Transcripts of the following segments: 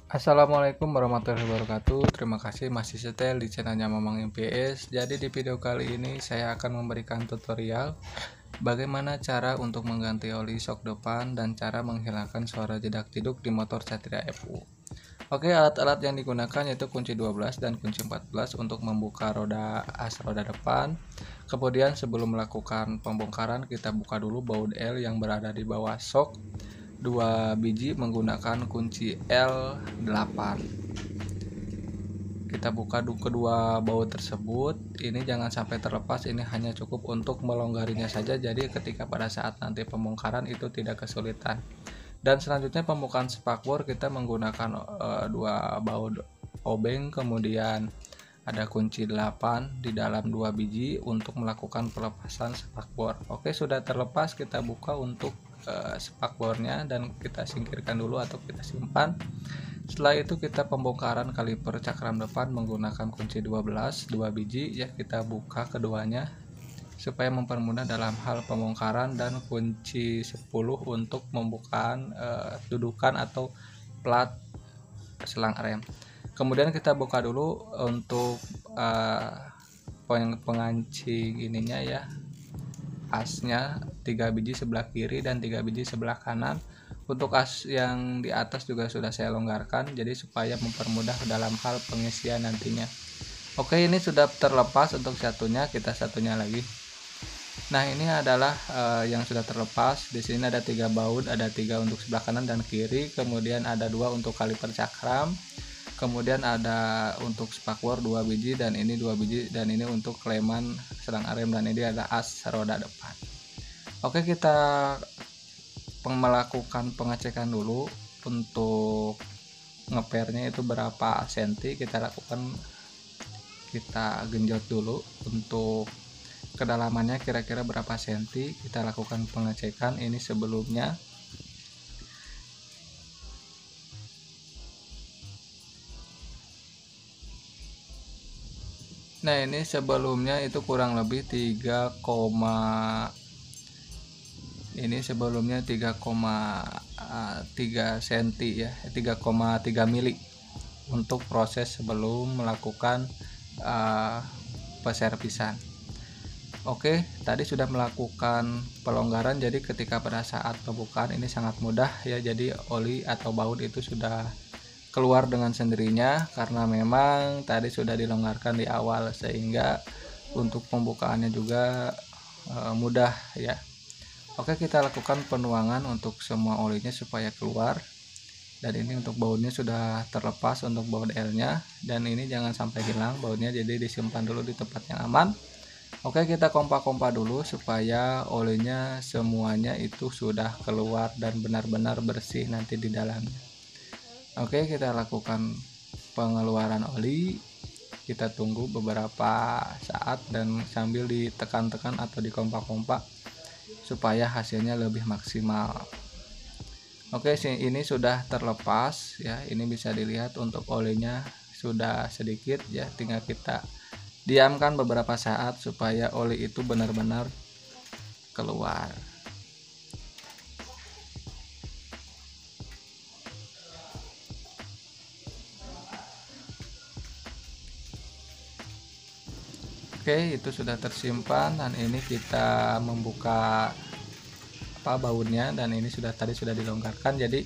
Assalamualaikum warahmatullahi wabarakatuh. Terima kasih masih setel di channelnya Mamang MPS. Jadi di video kali ini saya akan memberikan tutorial bagaimana cara untuk mengganti oli shock depan dan cara menghilangkan suara jedak-jeduk di motor Satria FU. Oke, alat-alat yang digunakan yaitu kunci 12 dan kunci 14 untuk membuka roda depan. Kemudian sebelum melakukan pembongkaran kita buka dulu baut L yang berada di bawah shock 2 biji menggunakan kunci L8. Kita buka kedua baut tersebut. Ini jangan sampai terlepas, ini hanya cukup untuk melonggarinya saja, jadi ketika pada saat nanti pembongkaran itu tidak kesulitan. Dan selanjutnya pembukaan spakbor kita menggunakan dua baut obeng, kemudian ada kunci 8 di dalam 2 biji untuk melakukan pelepasan spakbor. Oke, sudah terlepas, kita buka untuk spakbornya dan kita singkirkan dulu atau kita simpan. Setelah itu kita pembongkaran kaliper cakram depan menggunakan kunci 12 2 biji ya, kita buka keduanya supaya mempermudah dalam hal pembongkaran, dan kunci 10 untuk membukaan dudukan atau plat selang rem. Kemudian kita buka dulu untuk pengancing ininya ya, asnya 3 biji sebelah kiri dan 3 biji sebelah kanan. Untuk as yang di atas juga sudah saya longgarkan, jadi supaya mempermudah dalam hal pengisian nantinya. Oke, ini sudah terlepas untuk satunya, kita satunya lagi. Nah, ini adalah yang sudah terlepas. Di sini ada 3 baut, ada 3 untuk sebelah kanan dan kiri, kemudian ada 2 untuk kaliper cakram, kemudian ada untuk spakbor 2 biji dan ini 2 biji, dan ini untuk kleman selang rem, dan ini ada as roda depan. Oke, kita melakukan pengecekan dulu untuk ngepernya itu berapa senti. Kita genjot dulu untuk kedalamannya kira-kira berapa senti. Kita lakukan pengecekan ini sebelumnya. Nah, ini sebelumnya itu kurang lebih 3,3 cm ya, 3,3 mili untuk proses sebelum melakukan peservisan. Oke, tadi sudah melakukan pelonggaran, jadi ketika pada saat pembukaan ini sangat mudah ya, jadi oli atau baut itu sudah keluar dengan sendirinya karena memang tadi sudah dilonggarkan di awal, sehingga untuk pembukaannya juga mudah ya. Oke, kita lakukan penuangan untuk semua olinya supaya keluar, dan ini untuk bautnya sudah terlepas untuk baut L nya, dan ini jangan sampai hilang bautnya, jadi disimpan dulu di tempat yang aman. Oke, kita kompa-kompa dulu supaya olinya semuanya itu sudah keluar dan benar-benar bersih nanti di dalamnya. Oke, kita lakukan pengeluaran oli, kita tunggu beberapa saat dan sambil ditekan-tekan atau dikompa-kompa supaya hasilnya lebih maksimal. Oke, ini sudah terlepas ya, ini bisa dilihat untuk olinya sudah sedikit ya, tinggal kita diamkan beberapa saat supaya oli itu benar-benar keluar. Oke, itu sudah tersimpan, dan ini kita membuka bautnya, dan ini tadi sudah dilonggarkan, jadi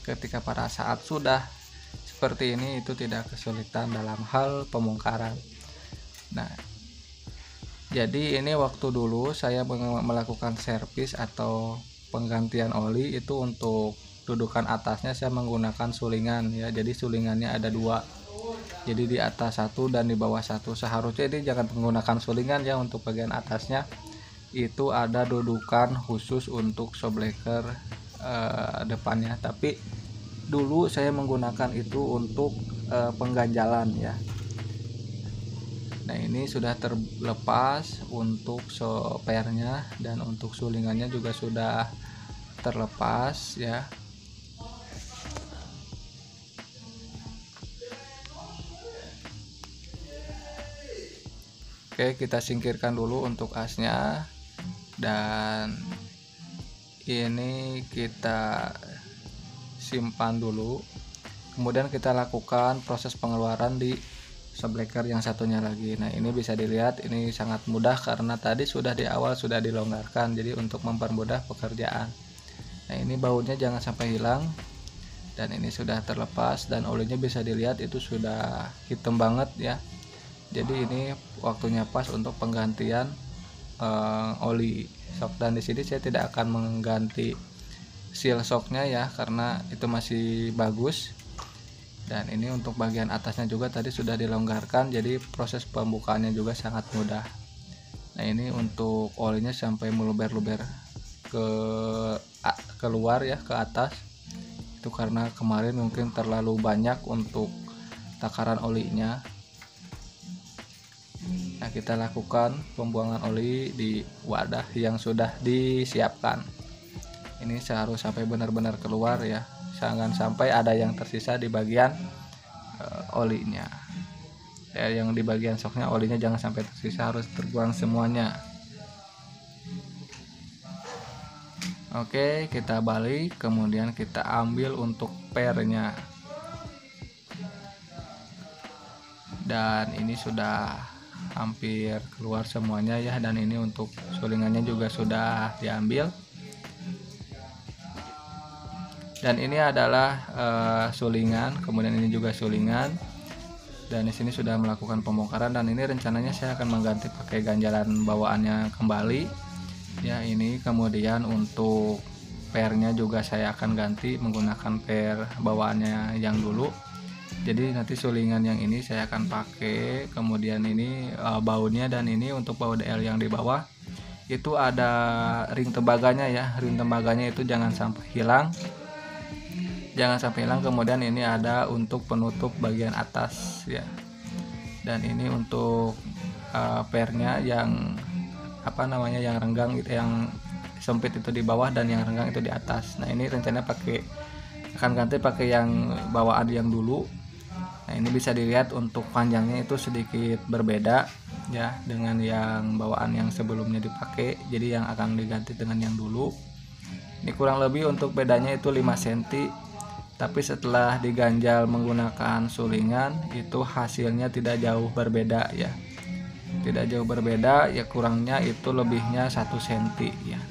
ketika pada saat sudah seperti ini itu tidak kesulitan dalam hal pembongkaran. Nah, jadi ini waktu dulu saya melakukan servis atau penggantian oli itu untuk dudukan atasnya saya menggunakan sulingan ya, jadi sulingannya ada 2, jadi di atas 1 dan di bawah 1. Seharusnya ini jangan menggunakan sulingan ya, untuk bagian atasnya itu ada dudukan khusus untuk shockbreaker depannya, tapi dulu saya menggunakan itu untuk pengganjalan ya. Nah, ini sudah terlepas untuk sopernya, dan untuk sulingannya juga sudah terlepas ya. Oke, kita singkirkan dulu untuk asnya, dan ini kita simpan dulu. Kemudian kita lakukan proses pengeluaran di shockbreaker yang satunya lagi. Nah, ini bisa dilihat ini sangat mudah karena tadi sudah di awal sudah dilonggarkan, jadi untuk mempermudah pekerjaan. Nah, ini bautnya jangan sampai hilang, dan ini sudah terlepas, dan olinya bisa dilihat itu sudah hitam banget ya. Jadi ini waktunya pas untuk penggantian oli shock, dan di sini saya tidak akan mengganti seal shocknya ya karena itu masih bagus. Dan ini untuk bagian atasnya juga tadi sudah dilonggarkan, jadi proses pembukaannya juga sangat mudah. Nah, ini untuk olinya sampai meluber-luber keluar ya ke atas, itu karena kemarin mungkin terlalu banyak untuk takaran olinya. Nah, kita lakukan pembuangan oli di wadah yang sudah disiapkan. Ini harus sampai benar-benar keluar ya, jangan sampai ada yang tersisa di bagian olinya ya, yang di bagian shocknya olinya jangan sampai tersisa, harus terbuang semuanya. Oke, kita balik, kemudian kita ambil untuk pernya, dan ini sudah hampir keluar semuanya ya, dan ini untuk sulingannya juga sudah diambil. Dan ini adalah sulingan, kemudian ini juga sulingan, dan di sini sudah melakukan pembongkaran, dan ini rencananya saya akan mengganti pakai ganjalan bawaannya kembali ya. Ini kemudian untuk pernya juga saya akan ganti menggunakan per bawaannya yang dulu, jadi nanti sulingan yang ini saya akan pakai, kemudian ini bautnya, dan ini untuk baut DL yang di bawah itu ada ring tembaganya ya, ring tembaganya itu jangan sampai hilang, kemudian ini ada untuk penutup bagian atas ya, dan ini untuk pernya yang yang renggang gitu, yang sempit itu di bawah dan yang renggang itu di atas. Nah, ini rencananya akan ganti pakai yang bawaan yang dulu. Nah, ini bisa dilihat untuk panjangnya itu sedikit berbeda ya dengan yang bawaan yang sebelumnya dipakai, jadi yang akan diganti dengan yang dulu. Ini kurang lebih untuk bedanya itu 5 cm, tapi setelah diganjal menggunakan sulingan itu hasilnya tidak jauh berbeda ya, kurangnya itu lebihnya 1 cm ya,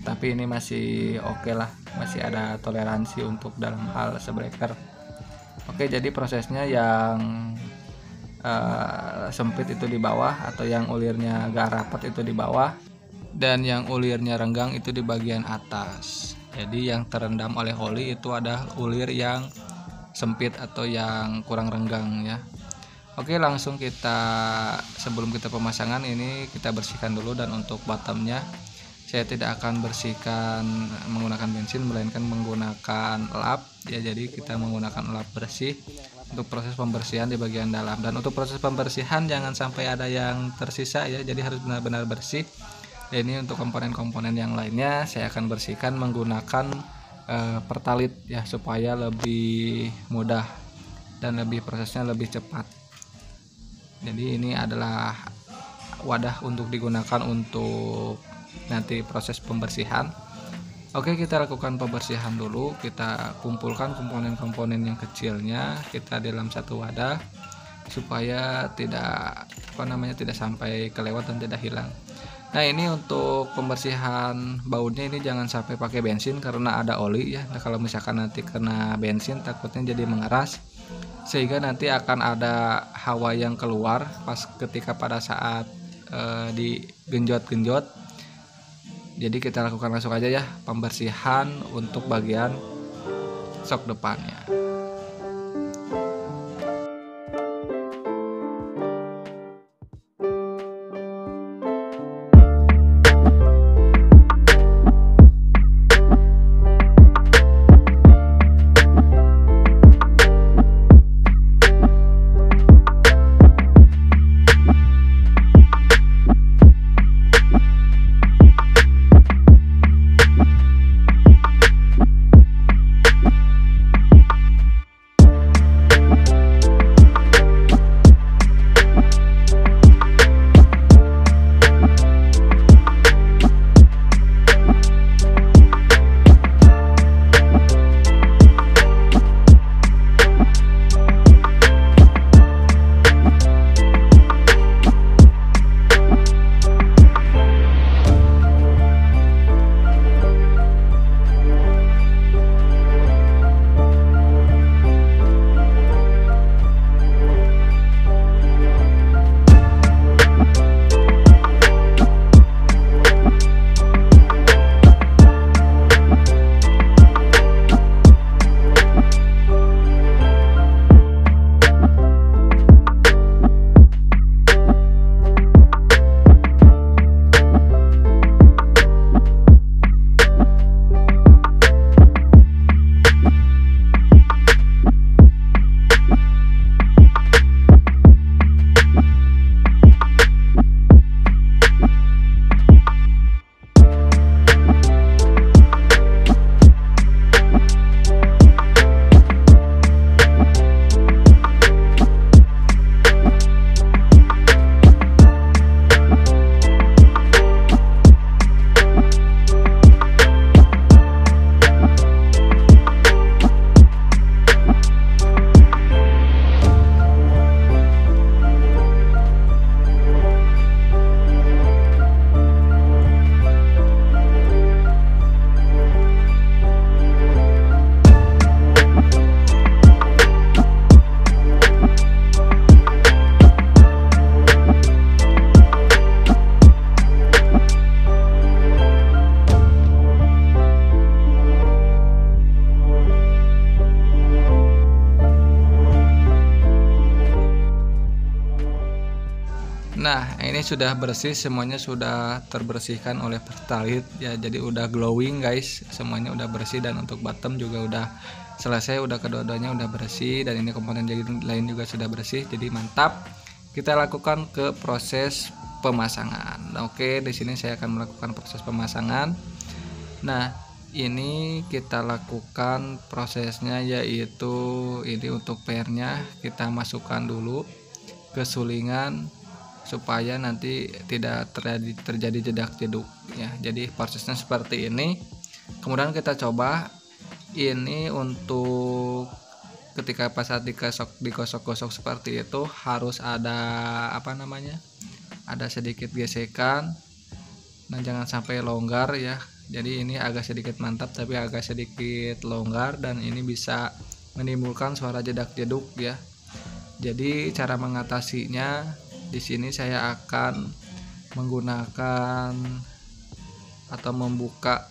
tapi ini masih oke lah, masih ada toleransi untuk dalam hal shockbreaker. Oke, jadi prosesnya yang sempit itu di bawah, atau yang ulirnya agak rapat itu di bawah, dan yang ulirnya renggang itu di bagian atas. Jadi yang terendam oleh oli itu ada ulir yang sempit atau yang kurang renggang ya. Oke, langsung sebelum kita pemasangan ini kita bersihkan dulu, dan untuk bottomnya saya tidak akan bersihkan menggunakan bensin melainkan menggunakan lap ya, jadi kita menggunakan lap bersih untuk proses pembersihan di bagian dalam. Dan untuk proses pembersihan jangan sampai ada yang tersisa ya, jadi harus benar-benar bersih. Ini untuk komponen-komponen yang lainnya saya akan bersihkan menggunakan pertalit ya, supaya lebih mudah dan prosesnya lebih cepat. Jadi ini adalah wadah untuk digunakan untuk nanti proses pembersihan. Oke, kita lakukan pembersihan dulu, kita kumpulkan komponen-komponen yang kecilnya kita dalam satu wadah supaya tidak sampai kelewat dan tidak hilang. Nah, ini untuk pembersihan bautnya ini jangan sampai pakai bensin karena ada oli ya. Nah, kalau misalkan nanti kena bensin takutnya jadi mengeras, sehingga nanti akan ada hawa yang keluar ketika pada saat digenjot-genjot. Jadi kita lakukan langsung aja ya pembersihan untuk bagian shock depannya. ini sudah bersih, semuanya sudah terbersihkan oleh Pertalite ya, jadi udah glowing guys, semuanya udah bersih. Dan untuk bottom juga udah selesai, udah kedua-duanya udah bersih, dan ini komponen lain juga sudah bersih, jadi mantap. Kita lakukan ke proses pemasangan. Oke, di sini saya akan melakukan proses pemasangan. Nah, ini kita lakukan prosesnya, yaitu ini untuk pairnya kita masukkan dulu ke sulingan supaya nanti tidak terjadi jedak-jeduk ya. Jadi prosesnya seperti ini. Kemudian kita coba ini untuk ketika pas saat digosok-gosok seperti itu harus ada ada sedikit gesekan. Nah, jangan sampai longgar ya. Jadi ini agak sedikit mantap tapi agak sedikit longgar, dan ini bisa menimbulkan suara jedak-jeduk ya. Jadi cara mengatasinya, di sini saya akan menggunakan atau membuka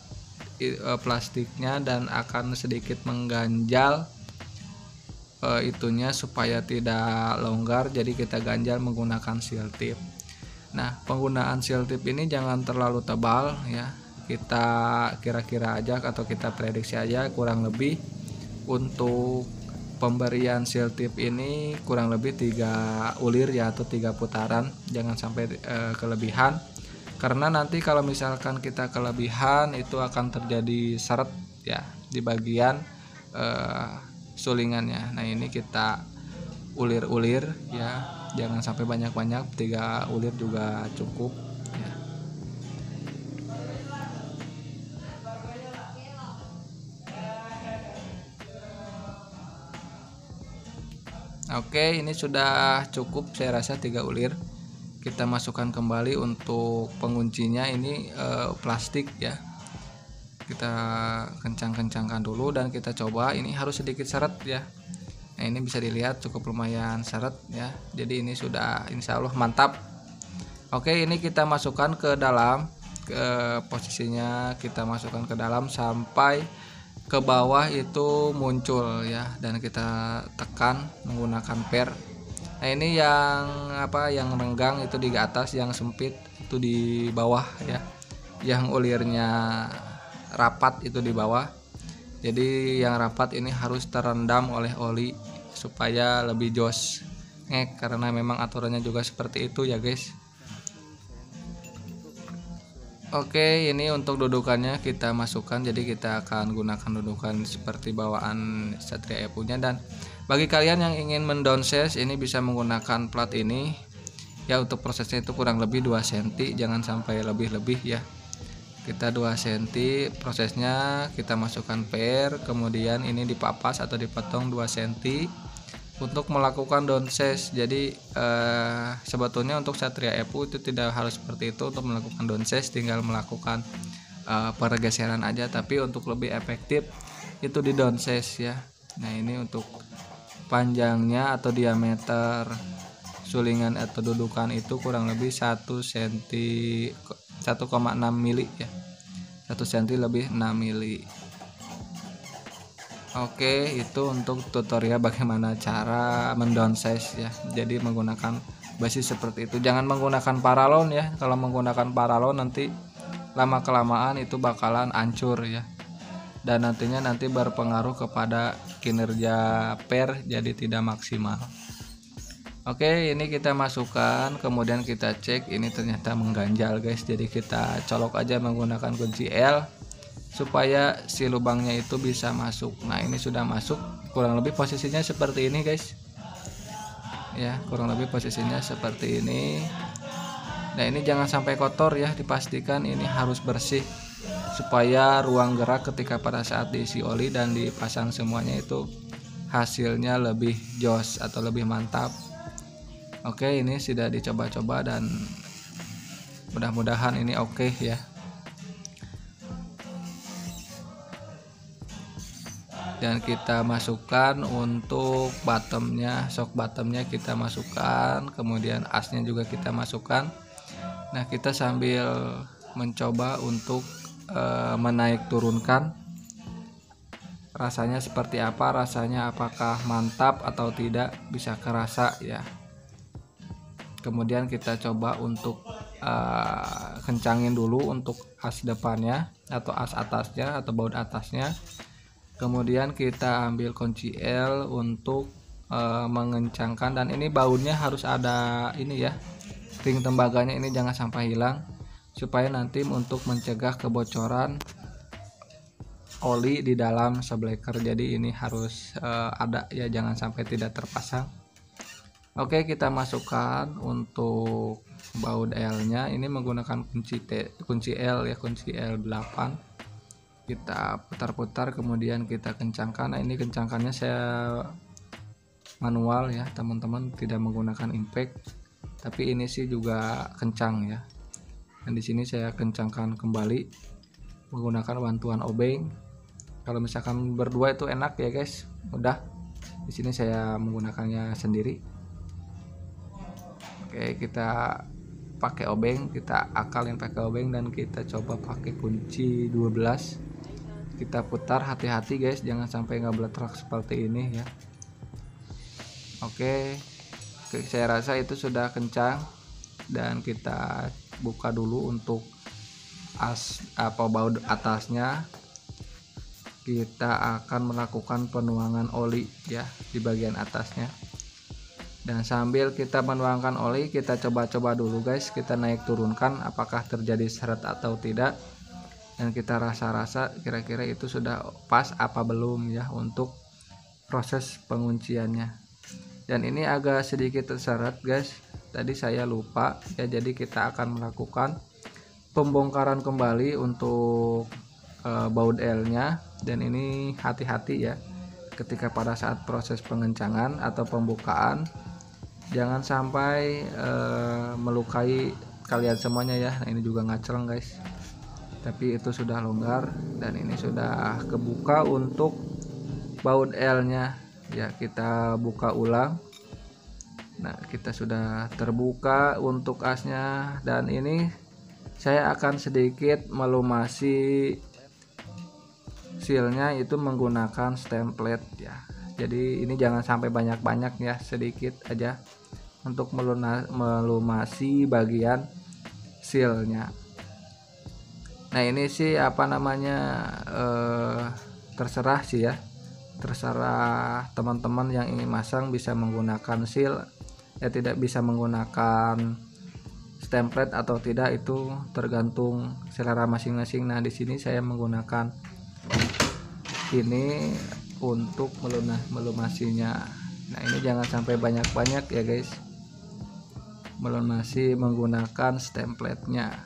plastiknya dan akan sedikit mengganjal itunya supaya tidak longgar. Jadi kita ganjal menggunakan seal tip. Nah, penggunaan seal tip ini jangan terlalu tebal ya. Kita kira-kira aja atau kita prediksi aja, kurang lebih untuk pemberian seal tip ini kurang lebih 3 ulir ya, atau 3 putaran. Jangan sampai kelebihan, karena nanti kalau misalkan kita kelebihan itu akan terjadi seret ya di bagian sulingannya. Nah, ini kita ulir-ulir ya, jangan sampai banyak-banyak, 3 ulir juga cukup ya. Oke, ini sudah cukup saya rasa 3 ulir. Kita masukkan kembali untuk penguncinya, ini plastik ya. Kita kencang-kencangkan dulu dan kita coba. Ini harus sedikit seret ya. Nah, ini bisa dilihat cukup lumayan seret ya. Jadi ini sudah insya Allah mantap. Oke, ini kita masukkan ke dalam, ke posisinya kita masukkan ke dalam sampai ke bawah itu muncul ya, dan kita tekan menggunakan per. Nah, ini yang renggang itu di atas, yang sempit itu di bawah ya, yang ulirnya rapat itu di bawah. Jadi yang rapat ini harus terendam oleh oli supaya lebih jos ngek, karena memang aturannya juga seperti itu ya guys. Oke, ini untuk dudukannya kita masukkan. Jadi kita akan gunakan dudukan seperti bawaan Satria punya. Dan bagi kalian yang ingin mendownsize, ini bisa menggunakan plat ini ya. Untuk prosesnya itu kurang lebih 2 cm, jangan sampai lebih-lebih ya. Kita 2 cm prosesnya, kita masukkan pair, kemudian ini dipapas atau dipotong 2 cm untuk melakukan downsize. Jadi sebetulnya untuk Satria Epu itu tidak harus seperti itu untuk melakukan downsize, tinggal melakukan pergeseran aja, tapi untuk lebih efektif itu di downsize ya. Nah, ini untuk panjangnya atau diameter sulingan atau dudukan itu kurang lebih 1 cm 1,6 mili ya, 1 cm lebih 6 mili. Oke, itu untuk tutorial bagaimana cara mendownsize ya. Jadi menggunakan basis seperti itu. Jangan menggunakan paralon ya. Kalau menggunakan paralon nanti lama kelamaan itu bakalan hancur ya. Dan nanti berpengaruh kepada kinerja per, jadi tidak maksimal. Oke, ini kita masukkan, kemudian kita cek, ini ternyata mengganjal guys. Jadi kita colok aja menggunakan kunci L supaya si lubangnya itu bisa masuk. Nah, ini sudah masuk, kurang lebih posisinya seperti ini guys ya, kurang lebih posisinya seperti ini. Nah, ini jangan sampai kotor ya, dipastikan ini harus bersih supaya ruang gerak ketika pada saat diisi oli dan dipasang semuanya itu hasilnya lebih jos atau lebih mantap. Oke, ini sudah dicoba-coba dan mudah-mudahan ini oke ya. Dan kita masukkan untuk bottomnya, shock bottomnya kita masukkan, kemudian asnya juga kita masukkan. Nah, kita sambil mencoba untuk menaik turunkan rasanya seperti apa, rasanya apakah mantap atau tidak, bisa kerasa ya. Kemudian kita coba untuk kencangin dulu untuk as depannya atau as atasnya atau baut atasnya. Kemudian kita ambil kunci L untuk mengencangkan, dan ini bautnya harus ada ini ya, ring tembaganya ini jangan sampai hilang, supaya nanti untuk mencegah kebocoran oli di dalam sublecker. Jadi ini harus ada ya, jangan sampai tidak terpasang. Oke, kita masukkan untuk baut L nya ini menggunakan kunci L ya, kunci L8. Kita putar-putar, kemudian kita kencangkan. Nah, ini kencangkannya saya manual ya teman-teman, tidak menggunakan impact, tapi ini sih juga kencang ya. Dan di sini saya kencangkan kembali menggunakan bantuan obeng. Kalau misalkan berdua itu enak ya guys, mudah. Di sini saya menggunakannya sendiri. Oke, kita pakai obeng, kita akalin pakai obeng, dan kita coba pakai kunci 12. Kita putar, hati-hati guys, jangan sampai nggak beletrok seperti ini ya. Oke, saya rasa itu sudah kencang, dan kita buka dulu untuk as baut atasnya. Kita akan melakukan penuangan oli ya di bagian atasnya, dan sambil kita menuangkan oli, kita coba-coba dulu guys, kita naik turunkan apakah terjadi seret atau tidak, dan kita rasa-rasa kira-kira itu sudah pas apa belum ya untuk proses pengunciannya. Dan ini agak sedikit terseret guys, tadi saya lupa ya, jadi kita akan melakukan pembongkaran kembali untuk baut L nya. Dan ini hati-hati ya ketika pada saat proses pengencangan atau pembukaan, jangan sampai melukai kalian semuanya ya. Nah, ini juga ngacreng guys, tapi itu sudah longgar, dan ini sudah kebuka untuk baut L nya ya. Kita buka ulang. Nah, kita sudah terbuka untuk asnya, dan ini saya akan sedikit melumasi sealnya itu menggunakan template ya. Jadi ini jangan sampai banyak-banyak ya, sedikit aja untuk melumasi bagian sealnya. Nah, ini sih apa namanya, terserah sih ya, terserah teman-teman yang ingin masang bisa menggunakan seal ya, tidak bisa menggunakan template atau tidak, itu tergantung selera masing-masing. Nah, di sini saya menggunakan ini untuk melumasinya. Nah, ini jangan sampai banyak-banyak ya guys, melumasi menggunakan template-nya.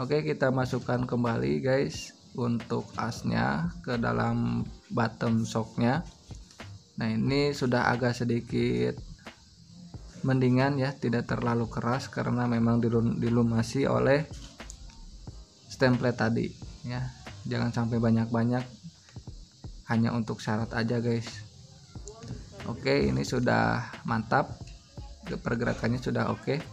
Oke, kita masukkan kembali guys untuk asnya ke dalam bottom shocknya. Nah, ini sudah agak sedikit mendingan ya, tidak terlalu keras karena memang dilumasi oleh template tadi ya. Jangan sampai banyak-banyak, hanya untuk syarat aja guys. Oke, ini sudah mantap, pergerakannya sudah oke.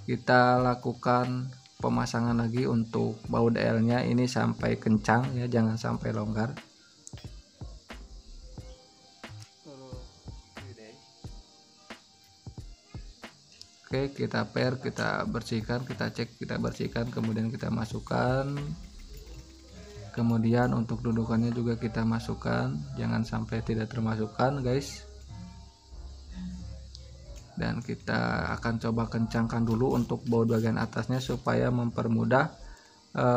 Kita lakukan pemasangan lagi untuk baut L nya ini sampai kencang ya, jangan sampai longgar. Oke, kita pair, kita bersihkan, kita cek, kita bersihkan, kemudian kita masukkan. Kemudian untuk dudukannya juga kita masukkan, jangan sampai tidak termasukkan guys. Dan kita akan coba kencangkan dulu untuk baut bagian atasnya supaya mempermudah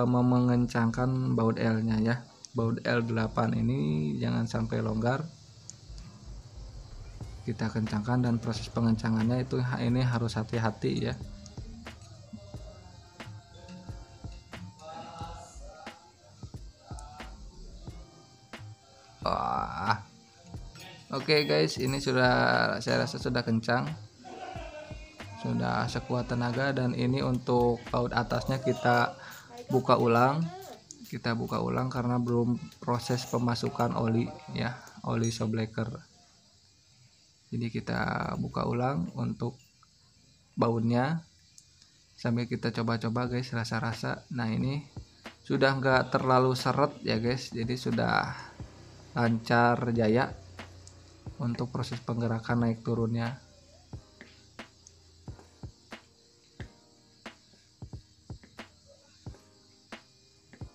mengencangkan baut L nya ya. Baut L8 ini jangan sampai longgar, kita kencangkan, dan proses pengencangannya itu ini harus hati-hati ya. Oke guys, ini sudah, saya rasa sudah kencang, sudah sekuat tenaga. Dan ini untuk baut atasnya kita buka ulang, karena belum proses pemasukan oli ya, oli sublecker. Jadi kita buka ulang untuk bautnya sambil kita coba-coba guys, rasa-rasa. Nah, ini sudah enggak terlalu seret ya guys, jadi sudah lancar jaya untuk proses penggerakan naik turunnya.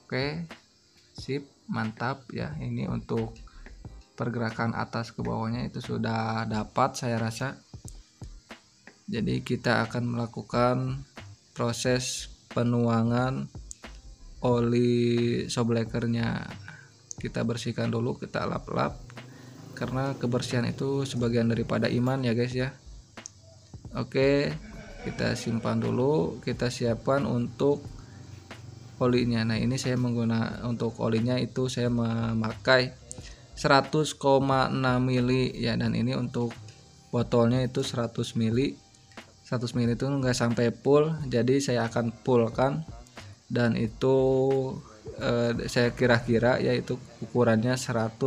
Oke, sip, mantap ya. Ini untuk pergerakan atas ke bawahnya itu sudah dapat saya rasa. Jadi kita akan melakukan proses penuangan oli showbreakernya. Kita bersihkan dulu, kita lap-lap, karena kebersihan itu sebagian daripada iman ya guys ya. Oke, kita simpan dulu, kita siapkan untuk olinya. Nah ini saya menggunakan untuk olinya itu saya memakai 100,6 mili ya, dan ini untuk botolnya itu 100 mili. 100 mili itu enggak sampai full, jadi saya akan fullkan, dan itu saya kira-kira yaitu ukurannya 100,6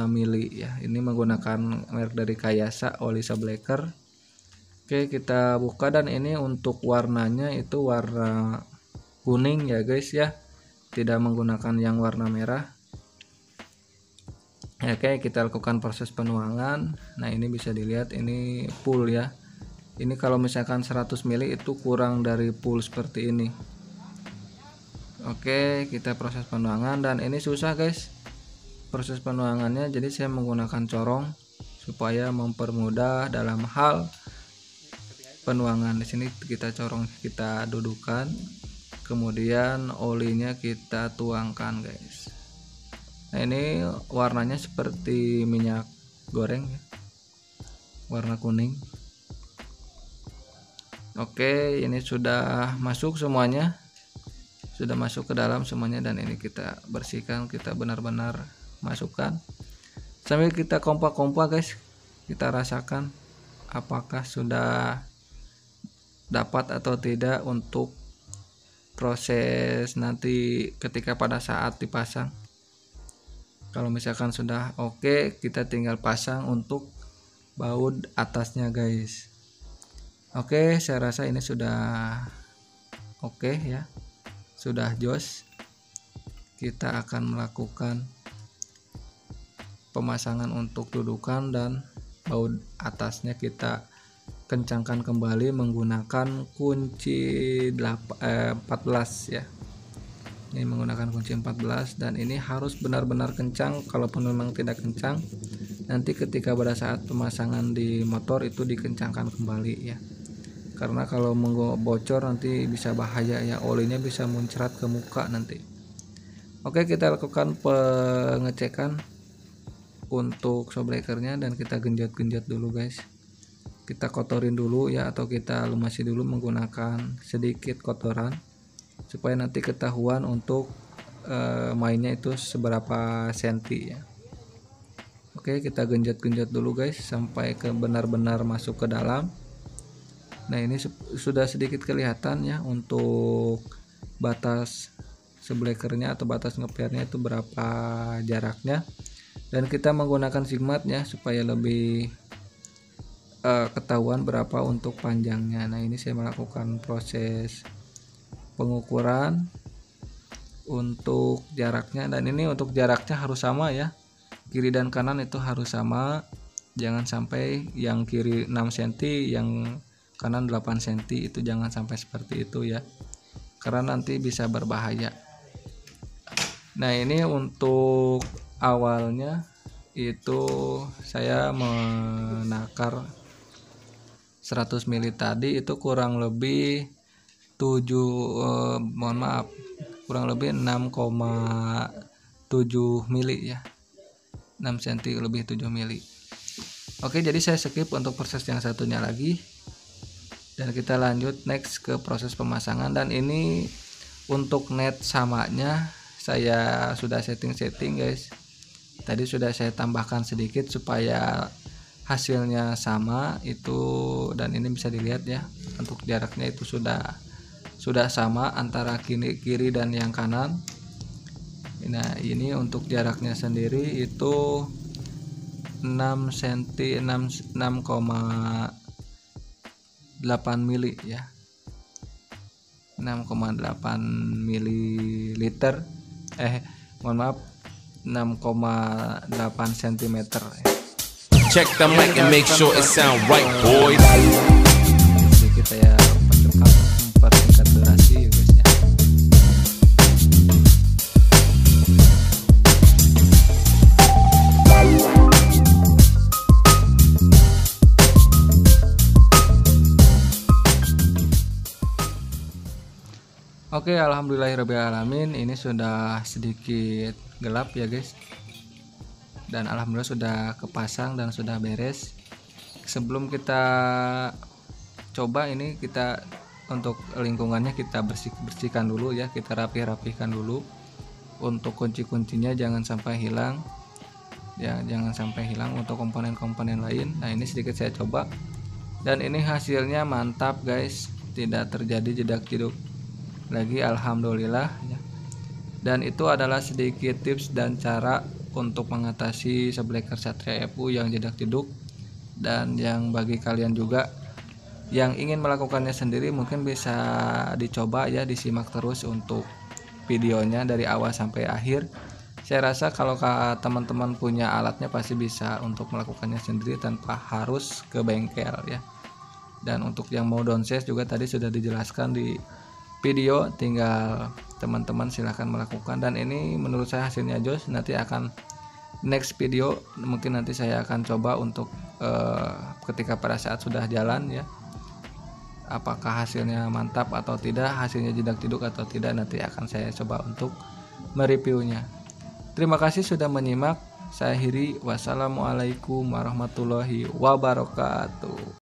mili ya. Ini menggunakan merek dari Kayasa oli showbreaker. Oke, kita buka, dan ini untuk warnanya itu warna kuning ya guys ya, tidak menggunakan yang warna merah. Oke, kita lakukan proses penuangan. Nah ini bisa dilihat ini full ya. Ini kalau misalkan 100 mili itu kurang dari full seperti ini. Oke, kita proses penuangan, dan ini susah guys proses penuangannya, jadi saya menggunakan corong supaya mempermudah dalam hal penuangan. Di sini kita corong, kita dudukan, kemudian olinya kita tuangkan guys. Nah ini warnanya seperti minyak goreng ya, warna kuning. Oke, ini sudah masuk semuanya, sudah masuk ke dalam semuanya, dan ini kita bersihkan, kita benar-benar masukkan sambil kita kompak-kompak guys. Kita rasakan apakah sudah dapat atau tidak untuk proses nanti ketika pada saat dipasang. Kalau misalkan sudah oke, kita tinggal pasang untuk baut atasnya guys. Oke, saya rasa ini sudah oke ya, sudah jos. Kita akan melakukan pemasangan untuk dudukan, dan baut atasnya kita kencangkan kembali menggunakan kunci 14 ya. Ini menggunakan kunci 14, dan ini harus benar-benar kencang. Kalaupun memang tidak kencang, nanti ketika pada saat pemasangan di motor itu dikencangkan kembali ya, karena kalau bocor nanti bisa bahaya ya, olinya bisa muncrat ke muka nanti. Oke, kita lakukan pengecekan untuk showbreakernya, dan kita genjot-genjot dulu guys. Kita kotorin dulu ya, atau kita lumasi dulu menggunakan sedikit kotoran supaya nanti ketahuan untuk mainnya itu seberapa senti ya. Oke, kita genjot-genjot dulu guys sampai ke benar-benar masuk ke dalam. Nah ini sudah sedikit kelihatan ya untuk batas showbreakernya atau batas ngeplirnya itu berapa jaraknya, dan kita menggunakan sigmat ya supaya lebih ketahuan berapa untuk panjangnya. Nah ini saya melakukan proses pengukuran untuk jaraknya, dan ini untuk jaraknya harus sama ya, kiri dan kanan itu harus sama, jangan sampai yang kiri 6 cm yang kanan 8 cm, itu jangan sampai seperti itu ya, karena nanti bisa berbahaya. Nah ini untuk awalnya itu saya menakar 100 mili tadi itu kurang lebih 6,7 mili ya, 6 cm lebih 7 mili. Oke, jadi saya skip untuk proses yang satunya lagi, dan kita lanjut next ke proses pemasangan. Dan ini untuk net samanya saya sudah setting guys, tadi sudah saya tambahkan sedikit supaya hasilnya sama itu, dan ini bisa dilihat ya untuk jaraknya itu sudah sama antara kiri dan yang kanan. Nah ini untuk jaraknya sendiri itu 6 cm, 6,8 mili ya, 6,8 mililiter, mohon maaf, 6,8 cm. Check the mic and make sure it sound right, boys. Sedikit saya mempercepat durasi ya guys ya. Oke, alhamdulillahirobbilalamin, ini sudah sedikit gelap ya guys, dan alhamdulillah sudah kepasang dan sudah beres. Sebelum kita coba ini, kita untuk lingkungannya kita bersihkan dulu ya, kita rapihkan dulu. Untuk kunci-kuncinya jangan sampai hilang ya, jangan sampai hilang untuk komponen-komponen lain. Nah, ini sedikit saya coba dan ini hasilnya mantap guys, tidak terjadi jedak-jeduk lagi, alhamdulillah ya. Dan itu adalah sedikit tips dan cara untuk mengatasi Sableker Satria FU yang jedak-jeduk. Dan yang bagi kalian juga yang ingin melakukannya sendiri, mungkin bisa dicoba ya, disimak terus untuk videonya dari awal sampai akhir. Saya rasa kalau teman-teman punya alatnya pasti bisa untuk melakukannya sendiri tanpa harus ke bengkel ya. Dan untuk yang mau downsize juga tadi sudah dijelaskan di video, tinggal teman-teman silahkan melakukan. Dan ini menurut saya hasilnya jos. Nanti akan next video mungkin nanti saya akan coba untuk ketika pada saat sudah jalan ya, apakah hasilnya mantap atau tidak, hasilnya jedak-jeduk atau tidak, nanti akan saya coba untuk mereviewnya. Terima kasih sudah menyimak. Saya akhiri, wassalamualaikum warahmatullahi wabarakatuh.